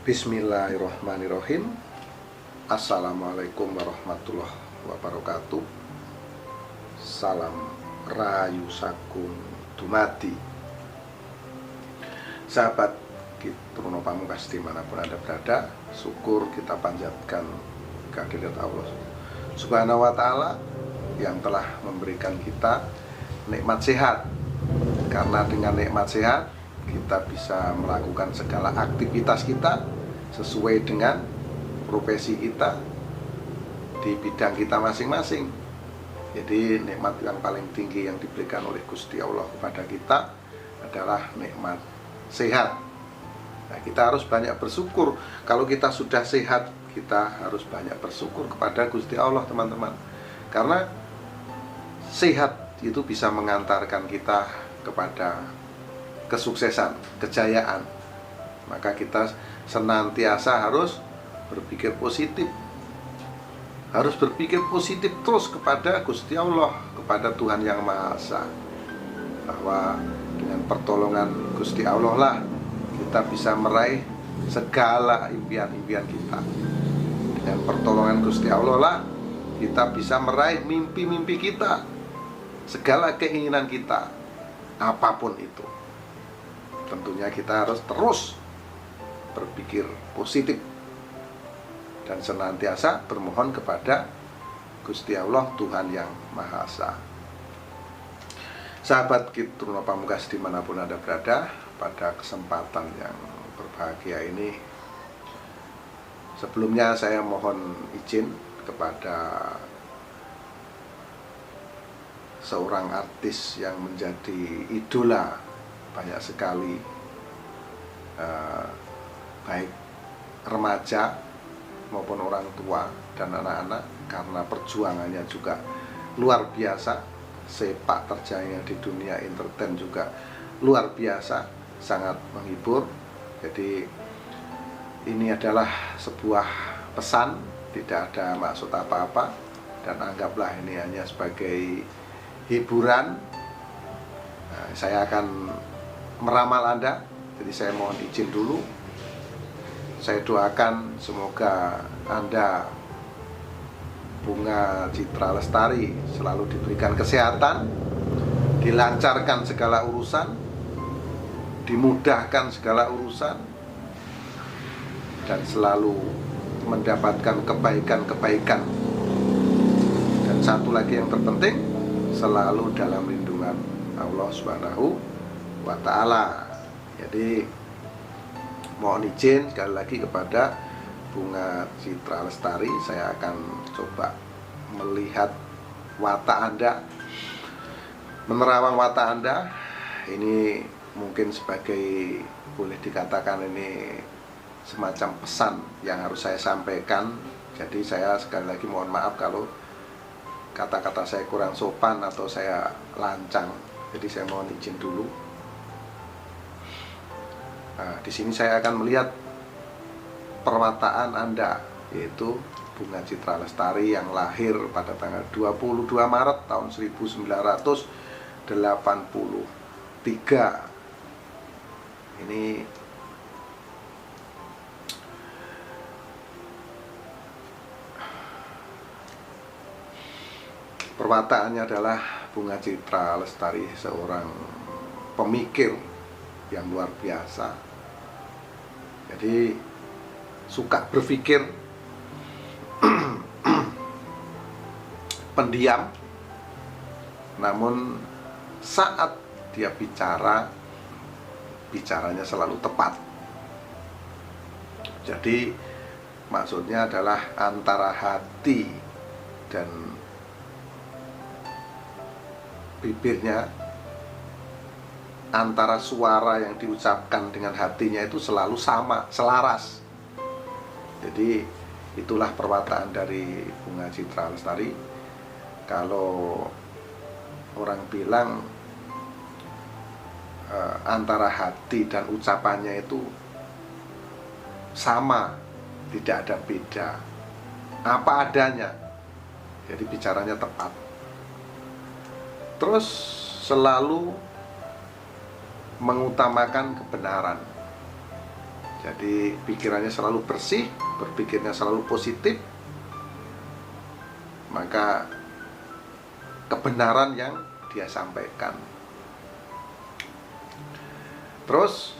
Bismillahirrahmanirrahim. Assalamualaikum warahmatullahi wabarakatuh. Salam rahayu sagung dumadi. Sahabat Kitruno Pamungkas dimanapun Anda berada, syukur kita panjatkan kehadirat Allah Subhanahu wa ta'ala yang telah memberikan kita nikmat sehat. Karena dengan nikmat sehat kita bisa melakukan segala aktivitas kita sesuai dengan profesi kita di bidang kita masing-masing. Jadi nikmat yang paling tinggi yang diberikan oleh Gusti Allah kepada kita adalah nikmat sehat. Nah, kita harus banyak bersyukur. Kalau kita sudah sehat, kita harus banyak bersyukur kepada Gusti Allah, teman-teman. Karena sehat itu bisa mengantarkan kita kepada kesuksesan, kejayaan. Maka kita senantiasa harus berpikir positif. Harus berpikir positif terus kepada Gusti Allah, kepada Tuhan Yang Maha Esa. Bahwa dengan pertolongan Gusti Allah lah kita bisa meraih segala impian-impian kita. Dengan pertolongan Gusti Allah lah kita bisa meraih mimpi-mimpi kita, segala keinginan kita, apapun itu. Tentunya kita harus terus berpikir positif dan senantiasa bermohon kepada Gusti Allah Tuhan Yang Maha Esa. Sahabat Kitruno Pamungkas dimanapun Anda berada, pada kesempatan yang berbahagia ini, sebelumnya saya mohon izin kepada seorang artis yang menjadi idola banyak sekali baik remaja maupun orang tua dan anak-anak, karena perjuangannya juga luar biasa. Sepak terjangnya di dunia entertain juga luar biasa, sangat menghibur. Jadi ini adalah sebuah pesan, tidak ada maksud apa-apa, dan anggaplah ini hanya sebagai hiburan. Nah, saya akan meramal Anda, jadi saya mohon izin dulu. Saya doakan semoga Anda, Bunga Citra Lestari, selalu diberikan kesehatan, dilancarkan segala urusan, dimudahkan segala urusan, dan selalu mendapatkan kebaikan-kebaikan. Dan satu lagi yang terpenting, selalu dalam lindungan Allah Subhanahu wa ta'ala. Jadi mohon izin sekali lagi kepada Bunga Citra Lestari, saya akan coba melihat watak Anda, menerawang watak Anda. Ini mungkin sebagai, boleh dikatakan ini semacam pesan yang harus saya sampaikan. Jadi saya sekali lagi mohon maaf kalau kata-kata saya kurang sopan atau saya lancang. Jadi saya mohon izin dulu. Nah, di sini saya akan melihat perwataan Anda, yaitu Bunga Citra Lestari yang lahir pada tanggal 22 Maret tahun 1983. Ini perwataannya adalah Bunga Citra Lestari seorang pemikir yang luar biasa. Jadi suka berpikir, pendiam, namun saat dia bicara, bicaranya selalu tepat. Jadi maksudnya adalah antara hati dan bibirnya, antara suara yang diucapkan dengan hatinya itu selalu sama, selaras. Jadi itulah perwataan dari Bunga Citra Lestari. Kalau orang bilang antara hati dan ucapannya itu sama, tidak ada beda, apa adanya. Jadi bicaranya tepat. Terus selalu mengutamakan kebenaran. Jadi pikirannya selalu bersih, berpikirnya selalu positif, maka kebenaran yang dia sampaikan. Terus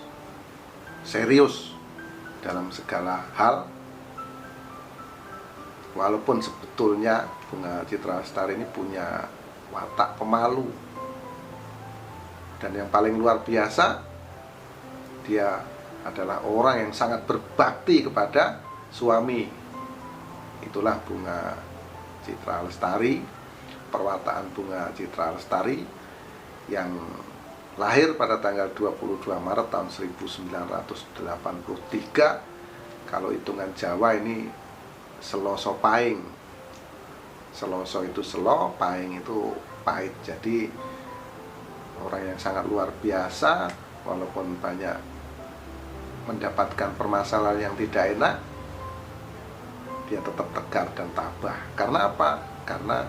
serius dalam segala hal, walaupun sebetulnya Bunga Citra Lestari ini punya watak pemalu. Dan yang paling luar biasa, dia adalah orang yang sangat berbakti kepada suami. Itulah Bunga Citra Lestari, perwataan Bunga Citra Lestari yang lahir pada tanggal 22 Maret tahun 1983. Kalau hitungan Jawa ini Seloso Pahing. Seloso itu selo, pahing itu pahit. Jadi orang yang sangat luar biasa, walaupun banyak mendapatkan permasalahan yang tidak enak, dia tetap tegar dan tabah. Karena apa? Karena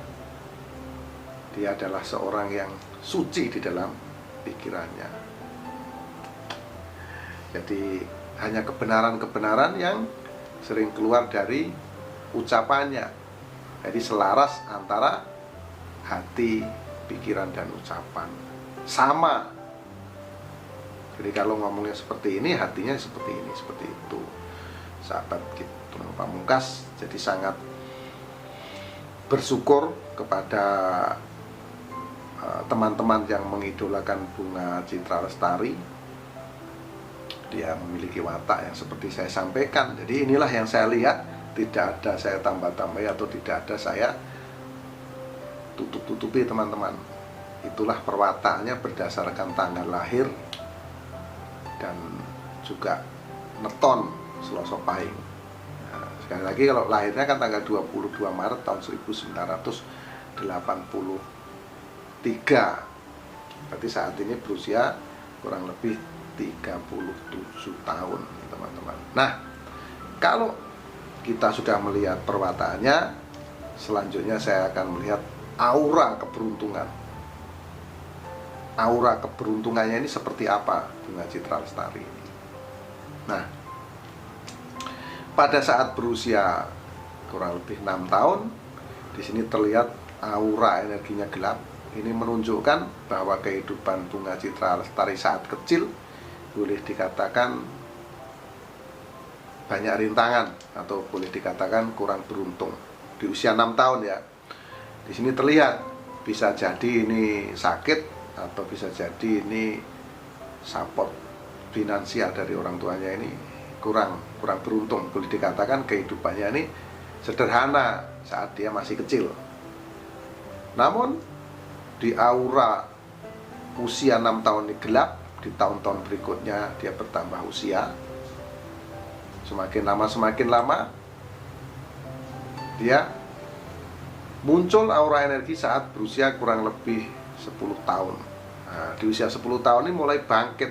dia adalah seorang yang suci di dalam pikirannya. Jadi hanya kebenaran-kebenaran yang sering keluar dari ucapannya. Jadi selaras antara hati, pikiran, dan ucapan. Sama. Jadi kalau ngomongnya seperti ini, hatinya seperti ini, seperti itu. Sahabat Trono Pamungkas jadi sangat bersyukur kepada teman-teman yang mengidolakan Bunga Citra Lestari. Dia memiliki watak yang seperti saya sampaikan. Jadi inilah yang saya lihat, tidak ada saya tambah-tambahi atau tidak ada saya tutup-tutupi, teman-teman. Itulah perwataannya berdasarkan tanggal lahir dan juga neton Seloso Pahing. Nah, sekali lagi kalau lahirnya kan tanggal 22 Maret tahun 1983. Berarti saat ini berusia kurang lebih 37 tahun, teman-teman. Nah, kalau kita sudah melihat perwataannya, selanjutnya saya akan melihat aura keberuntungan. Aura keberuntungannya ini seperti apa Bunga Citra Lestari ini. Nah, pada saat berusia kurang lebih 6 tahun, di sini terlihat aura energinya gelap. Ini menunjukkan bahwa kehidupan Bunga Citra Lestari saat kecil boleh dikatakan banyak rintangan atau boleh dikatakan kurang beruntung. Di usia 6 tahun ya. Di sini terlihat bisa jadi ini sakit, atau bisa jadi ini support finansial dari orang tuanya ini kurang beruntung. Boleh dikatakan kehidupannya ini sederhana saat dia masih kecil. Namun di aura usia 6 tahun ini gelap, di tahun-tahun berikutnya dia bertambah usia. Semakin lama dia muncul aura energi saat berusia kurang lebih 10 tahun. Nah, di usia 10 tahun ini mulai bangkit,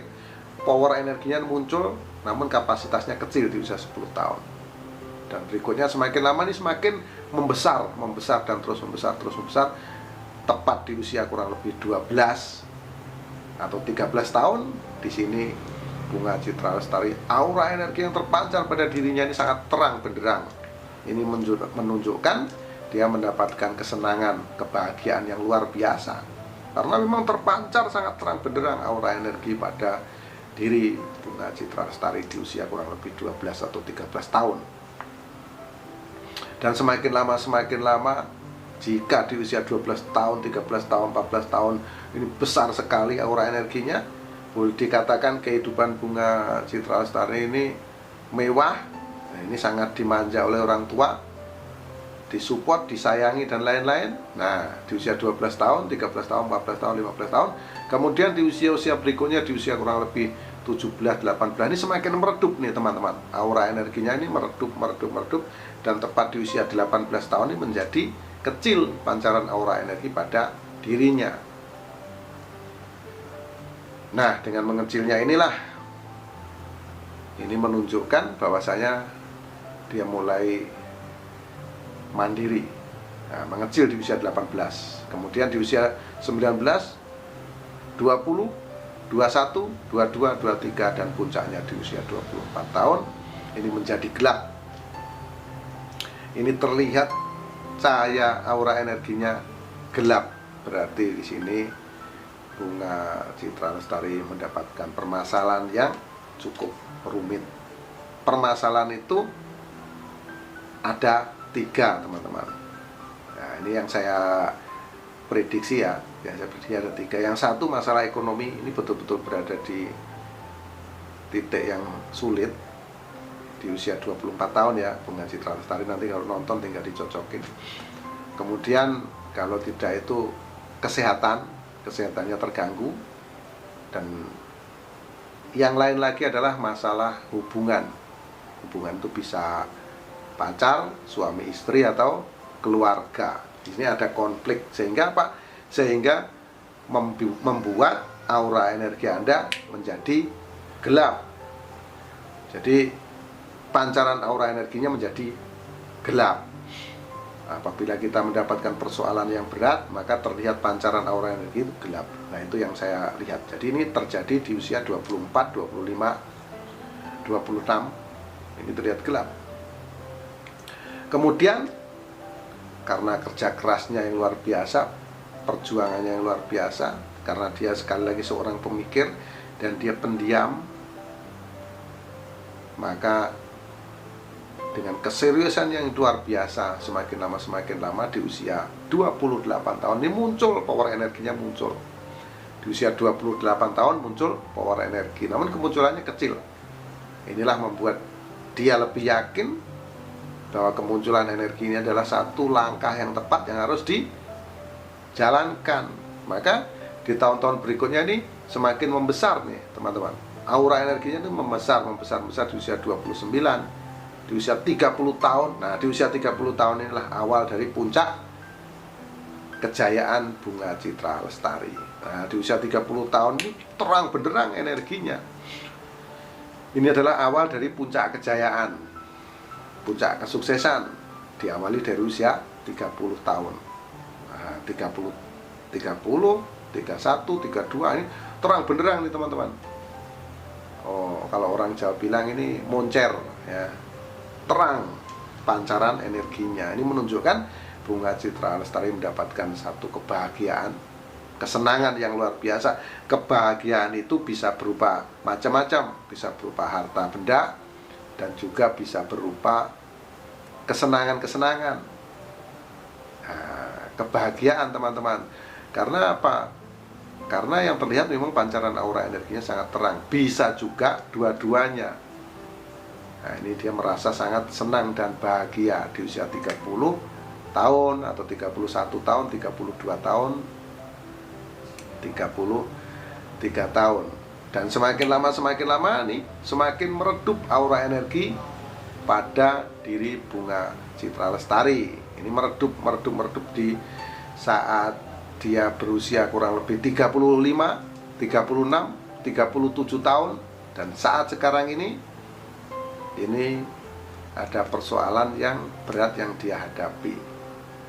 power energinya muncul, namun kapasitasnya kecil di usia 10 tahun. Dan berikutnya semakin lama ini semakin membesar dan terus membesar. Tepat di usia kurang lebih 12 atau 13 tahun, di sini Bunga Citra Lestari, aura energi yang terpancar pada dirinya ini sangat terang benderang. Ini menunjukkan dia mendapatkan kesenangan, kebahagiaan yang luar biasa. Karena memang terpancar sangat terang benderang aura energi pada diri Bunga Citra Lestari di usia kurang lebih 12 atau 13 tahun. Dan semakin lama, jika di usia 12 tahun, 13 tahun, 14 tahun, ini besar sekali aura energinya, boleh dikatakan kehidupan Bunga Citra Lestari ini mewah. Nah, ini sangat dimanja oleh orang tua, disupport, disayangi, dan lain-lain. Nah, di usia 12 tahun, 13 tahun, 14 tahun, 15 tahun, kemudian di usia-usia berikutnya, di usia kurang lebih 17, 18, ini semakin meredup nih teman-teman. Aura energinya ini meredup, dan tepat di usia 18 tahun ini menjadi kecil pancaran aura energi pada dirinya. Nah, dengan mengecilnya inilah, ini menunjukkan bahwasanya dia mulai mandiri. Nah, mengecil di usia 18, kemudian di usia 19, 20, 21, 22, 23, dan puncaknya di usia 24 tahun. Ini menjadi gelap. Ini terlihat cahaya aura energinya gelap. Berarti di sini bunga Citra Lestari mendapatkan permasalahan yang cukup rumit. Permasalahan itu ada 3, teman-teman. Nah, ini yang saya prediksi ya. Yang saya prediksi ada 3. Yang satu, masalah ekonomi. Ini betul-betul berada di titik yang sulit di usia 24 tahun ya, bunga Citra Lestari. Nanti kalau nonton tinggal dicocokin. Kemudian kalau tidak itu kesehatannya terganggu. Dan yang lain lagi adalah masalah hubungan. Hubungan itu bisa pacar, suami istri, atau keluarga. Di sini ada konflik, sehingga apa? Sehingga membuat aura energi Anda menjadi gelap. Jadi pancaran aura energinya menjadi gelap. Apabila kita mendapatkan persoalan yang berat, maka terlihat pancaran aura energi itu gelap. Nah, itu yang saya lihat. Jadi ini terjadi di usia 24, 25, 26. Ini terlihat gelap. Kemudian karena kerja kerasnya yang luar biasa, perjuangannya yang luar biasa, karena dia sekali lagi seorang pemikir dan dia pendiam, maka dengan keseriusan yang luar biasa, semakin lama di usia 28 tahun ini muncul power energinya muncul. Di usia 28 tahun muncul power energi, namun kemunculannya kecil. Inilah membuat dia lebih yakin bahwa kemunculan energi ini adalah satu langkah yang tepat yang harus dijalankan. Maka di tahun-tahun berikutnya ini semakin membesar nih, teman-teman. Aura energinya itu membesar di usia 29, di usia 30 tahun. Nah, di usia 30 tahun inilah awal dari puncak kejayaan bunga Citra Lestari. Nah, di usia 30 tahun ini terang benderang energinya. Ini adalah awal dari puncak kejayaan, puncak kesuksesan, diawali dari usia 30 tahun. Nah, 30, 31, 32 ini terang benderang nih, teman-teman. Oh, kalau orang Jawa bilang ini moncer ya. Terang pancaran energinya. Ini menunjukkan bunga Citra Lestari mendapatkan satu kebahagiaan, kesenangan yang luar biasa. Kebahagiaan itu bisa berupa macam-macam, bisa berupa harta benda, dan juga bisa berupa kesenangan-kesenangan. Nah, kebahagiaan, teman-teman. Karena apa? Karena yang terlihat memang pancaran aura energinya sangat terang. Bisa juga dua-duanya. Nah, ini dia merasa sangat senang dan bahagia di usia 30 tahun atau 31 tahun, 32 tahun, 33 tahun. Dan semakin lama nih, semakin meredup aura energi pada diri bunga Citra Lestari. Ini meredup di saat dia berusia kurang lebih 35, 36, 37 tahun. Dan saat sekarang ini ada persoalan yang berat yang dia hadapi.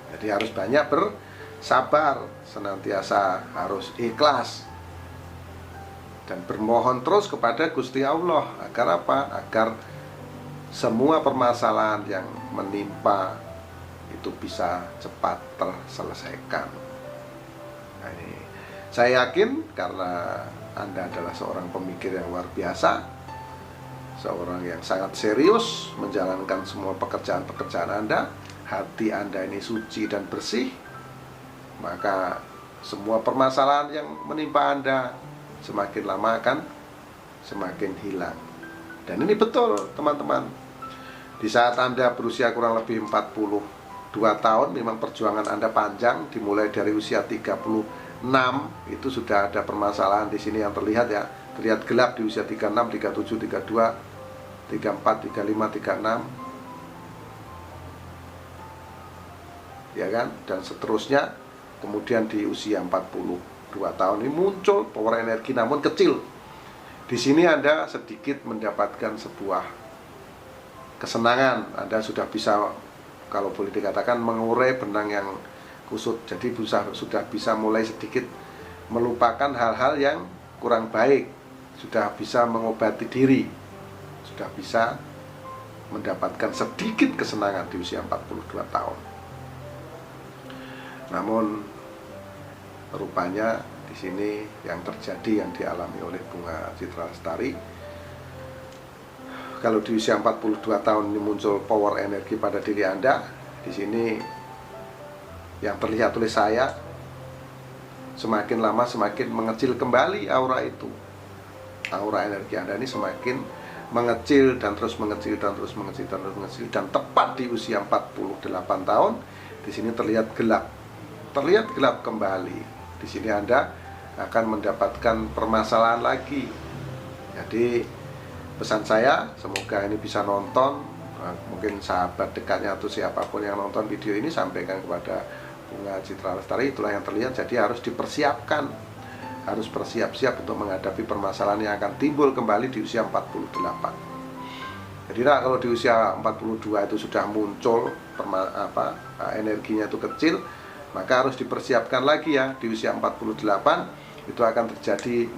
Jadi harus banyak bersabar, senantiasa harus ikhlas, dan bermohon terus kepada Gusti Allah. Agar apa? Agar semua permasalahan yang menimpa itu bisa cepat terselesaikan. Nah, ini saya yakin karena Anda adalah seorang pemikir yang luar biasa, seorang yang sangat serius menjalankan semua pekerjaan-pekerjaan Anda. Hati Anda ini suci dan bersih, maka semua permasalahan yang menimpa Anda semakin lama akan semakin hilang. Dan ini betul, teman-teman. Di saat Anda berusia kurang lebih 42 tahun, memang perjuangan Anda panjang. Dimulai dari usia 36, itu sudah ada permasalahan di sini yang terlihat ya. Terlihat gelap di usia 36, 37, 32, 34, 35, 36, ya kan? Dan seterusnya. Kemudian di usia 42 tahun ini muncul power energi, namun kecil. Di sini Anda sedikit mendapatkan sebuah kesenangan. Anda sudah bisa, kalau boleh dikatakan, mengurai benang yang kusut. Jadi sudah bisa mulai sedikit melupakan hal-hal yang kurang baik, sudah bisa mengobati diri, sudah bisa mendapatkan sedikit kesenangan di usia 42 tahun. Namun rupanya di sini yang terjadi, yang dialami oleh Bunga Citra Lestari, kalau di usia 42 tahun ini muncul power energi pada diri Anda, di sini yang terlihat oleh saya, semakin lama semakin mengecil kembali aura itu. Aura energi Anda ini semakin mengecil dan terus mengecil dan terus mengecil dan terus mengecil, dan tepat di usia 48 tahun di sini terlihat gelap. Terlihat gelap kembali. Di sini Anda akan mendapatkan permasalahan lagi. Jadi pesan saya, semoga ini bisa nonton, mungkin sahabat dekatnya atau siapapun yang nonton video ini, sampaikan kepada Bunga Citra Lestari, itulah yang terlihat. Jadi harus dipersiapkan, harus bersiap-siap untuk menghadapi permasalahan yang akan timbul kembali di usia 48. Jadi kalau di usia 42 itu sudah muncul energinya itu kecil, maka harus dipersiapkan lagi ya. Di usia 48 itu akan terjadi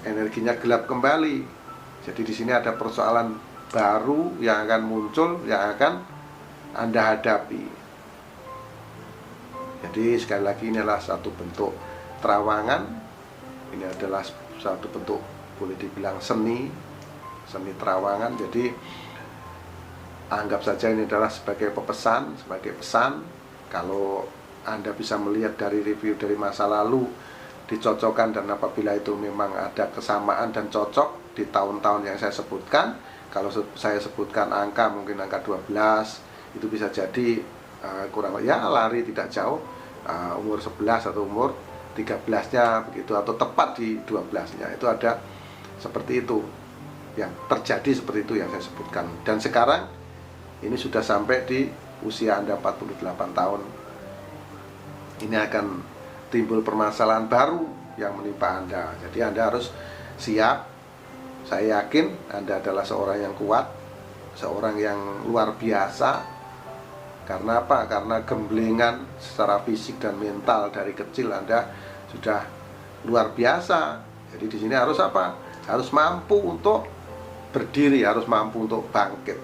energinya gelap kembali. Jadi di sini ada persoalan baru yang akan muncul, yang akan Anda hadapi. Jadi sekali lagi, ini adalah satu bentuk terawangan. Ini adalah satu bentuk, boleh dibilang seni terawangan. Jadi anggap saja ini adalah sebagai pesan. Kalau Anda bisa melihat dari review dari masa lalu, dicocokkan, dan apabila itu memang ada kesamaan dan cocok di tahun-tahun yang saya sebutkan. Kalau saya sebutkan angka, mungkin angka 12, itu bisa jadi kurang ya lari tidak jauh, umur 11 atau umur 13-nya begitu, atau tepat di 12-nya. Itu ada seperti itu, yang terjadi seperti itu yang saya sebutkan. Dan sekarang ini sudah sampai di usia Anda 48 tahun. Ini akan timbul permasalahan baru yang menimpa Anda. Jadi Anda harus siap. Saya yakin Anda adalah seorang yang kuat, seorang yang luar biasa. Karena apa? Karena gemblengan secara fisik dan mental dari kecil Anda sudah luar biasa. Jadi di sini harus apa? Harus mampu untuk berdiri, harus mampu untuk bangkit.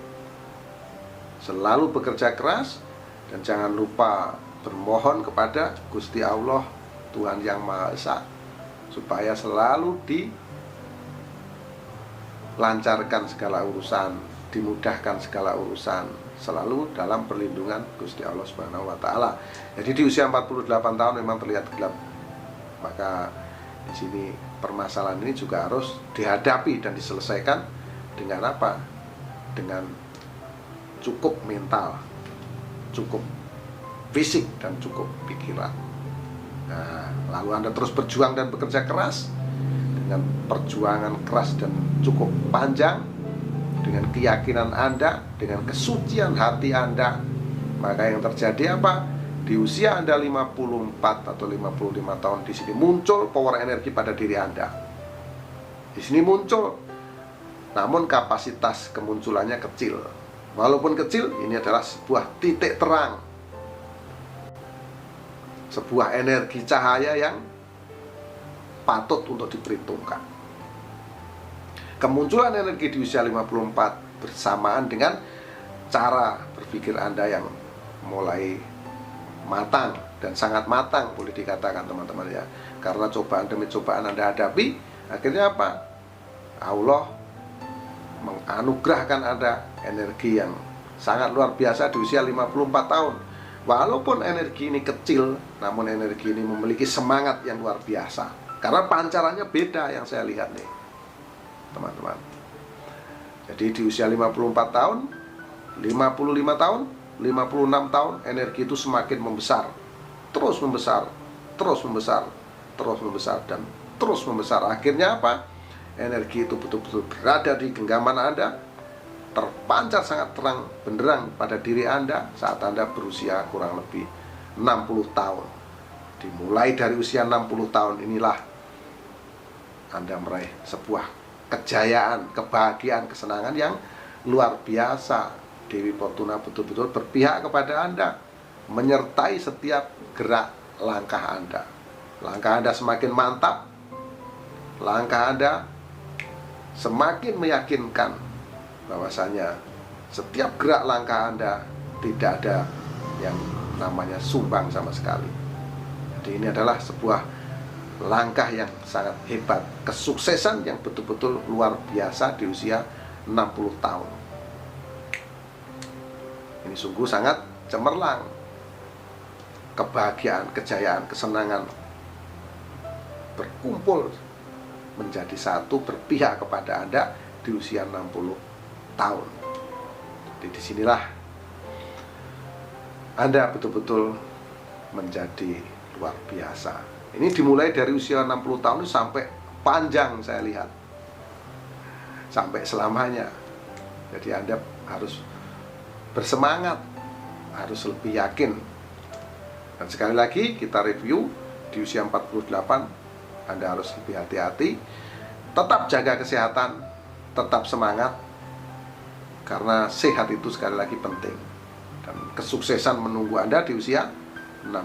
Selalu bekerja keras, dan jangan lupa bermohon kepada Gusti Allah, Tuhan Yang Maha Esa, supaya selalu dilancarkan segala urusan, dimudahkan segala urusan, selalu dalam perlindungan Gusti Allah Subhanahu wa taala. Jadi di usia 48 tahun memang terlihat gelap. Maka di sini permasalahan ini juga harus dihadapi dan diselesaikan dengan apa? Dengan cukup mental, cukup fisik, dan cukup pikiran. Nah, lalu Anda terus berjuang dan bekerja keras, dengan perjuangan keras dan cukup panjang, dengan keyakinan Anda, dengan kesucian hati Anda, maka yang terjadi apa? Di usia Anda 54 atau 55 tahun, di sini muncul power energi pada diri Anda. Di sini muncul, namun kapasitas kemunculannya kecil. Walaupun kecil, ini adalah sebuah titik terang, sebuah energi cahaya yang patut untuk diperhitungkan. Kemunculan energi di usia 54 bersamaan dengan cara berpikir Anda yang mulai matang, dan sangat matang boleh dikatakan teman-teman ya. Karena cobaan demi cobaan Anda hadapi, akhirnya apa? Allah menganugerahkan Anda energi yang sangat luar biasa di usia 54 tahun. Walaupun energi ini kecil, namun energi ini memiliki semangat yang luar biasa. Karena pancarannya beda yang saya lihat nih, teman-teman. Jadi di usia 54 tahun, 55 tahun, 56 tahun, energi itu semakin membesar. Terus membesar, terus membesar, terus membesar, dan terus membesar. Akhirnya apa? Energi itu betul-betul berada di genggaman Anda, terpancar sangat terang benderang pada diri Anda saat Anda berusia kurang lebih 60 tahun. Dimulai dari usia 60 tahun inilah Anda meraih sebuah kejayaan, kebahagiaan, kesenangan yang luar biasa. Dewi Fortuna betul-betul berpihak kepada Anda, menyertai setiap gerak langkah Anda. Langkah Anda semakin mantap, langkah Anda semakin meyakinkan bahwasanya setiap gerak langkah Anda tidak ada yang namanya sumbang sama sekali. Jadi ini adalah sebuah langkah yang sangat hebat, kesuksesan yang betul-betul luar biasa di usia 60 tahun. Ini sungguh sangat cemerlang. Kebahagiaan, kejayaan, kesenangan berkumpul menjadi satu, berpihak kepada Anda di usia 60 tahun. Jadi disinilah Anda betul-betul menjadi luar biasa. Ini dimulai dari usia 60 tahun sampai panjang, saya lihat sampai selamanya. Jadi Anda harus bersemangat, harus lebih yakin. Dan sekali lagi kita review, di usia 48 Anda harus lebih hati-hati, tetap jaga kesehatan, tetap semangat, karena sehat itu sekali lagi penting. Dan kesuksesan menunggu Anda di usia 60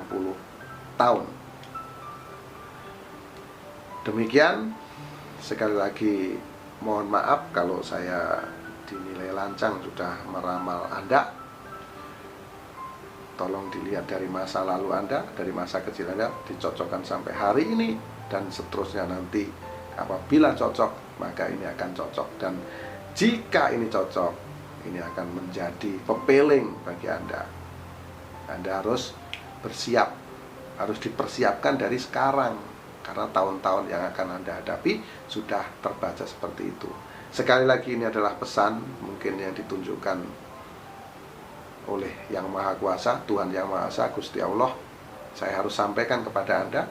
tahun. Demikian, sekali lagi mohon maaf kalau saya dinilai lancang sudah meramal Anda. Tolong dilihat dari masa lalu Anda, dari masa kecil Anda, dicocokkan sampai hari ini, dan seterusnya nanti. Apabila cocok, maka ini akan cocok. Dan jika ini cocok, ini akan menjadi pepeling bagi Anda. Anda harus bersiap, harus dipersiapkan dari sekarang, karena tahun-tahun yang akan Anda hadapi sudah terbaca seperti itu. Sekali lagi, ini adalah pesan mungkin yang ditunjukkan oleh Yang Maha Kuasa, Tuhan Yang Maha Esa, Gusti Allah. Saya harus sampaikan kepada Anda.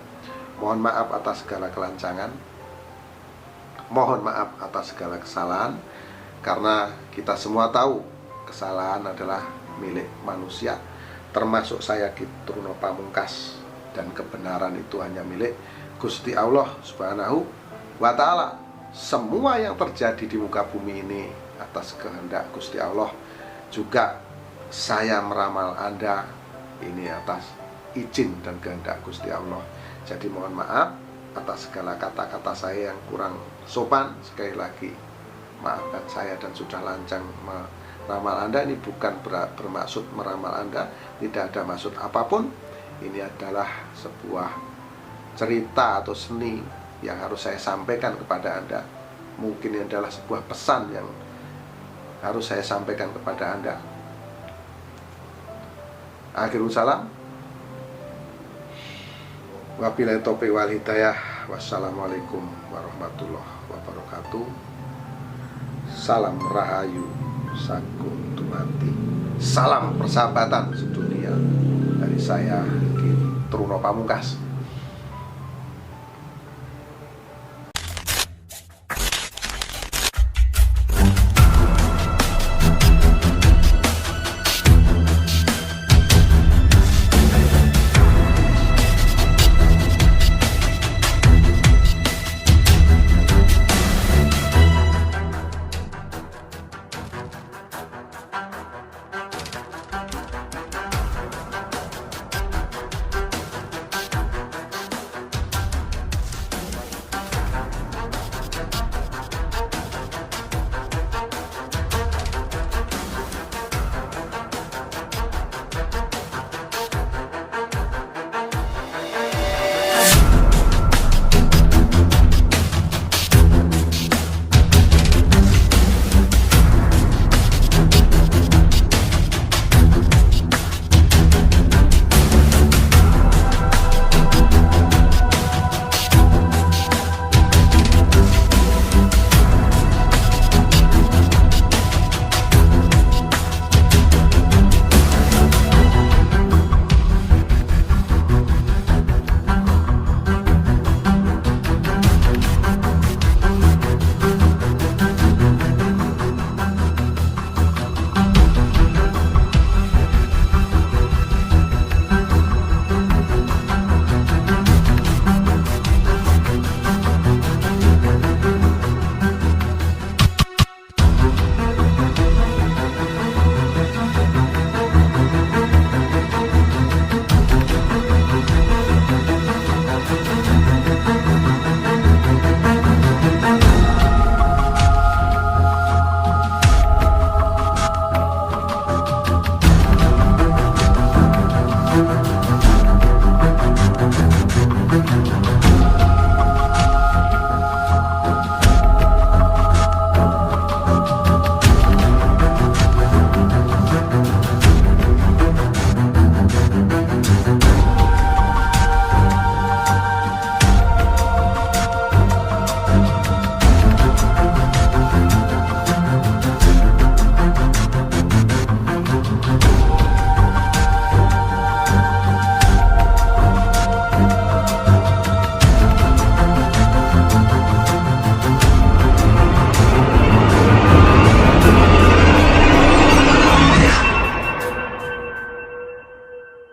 Mohon maaf atas segala kelancangan, mohon maaf atas segala kesalahan, karena kita semua tahu kesalahan adalah milik manusia, termasuk saya Kitruno Pamungkas, dan kebenaran itu hanya milik Gusti Allah Subhanahu wa Ta'ala. Semua yang terjadi di muka bumi ini atas kehendak Gusti Allah. Juga saya meramal Anda ini atas izin dan kehendak Gusti Allah. Jadi mohon maaf atas segala kata-kata saya yang kurang sopan. Sekali lagi maafkan saya, dan sudah lancang meramal Anda. Ini bukan bermaksud meramal Anda, tidak ada maksud apapun. Ini adalah sebuah cerita atau seni yang harus saya sampaikan kepada Anda. Mungkin ini adalah sebuah pesan yang harus saya sampaikan kepada Anda. Akhirul salam. Wabillahi taufiq wal hidayah. Wassalamualaikum warahmatullahi wabarakatuh. Salam rahayu sakuntumati. Salam persahabatan sedunia dari saya Kitruno Pamungkas.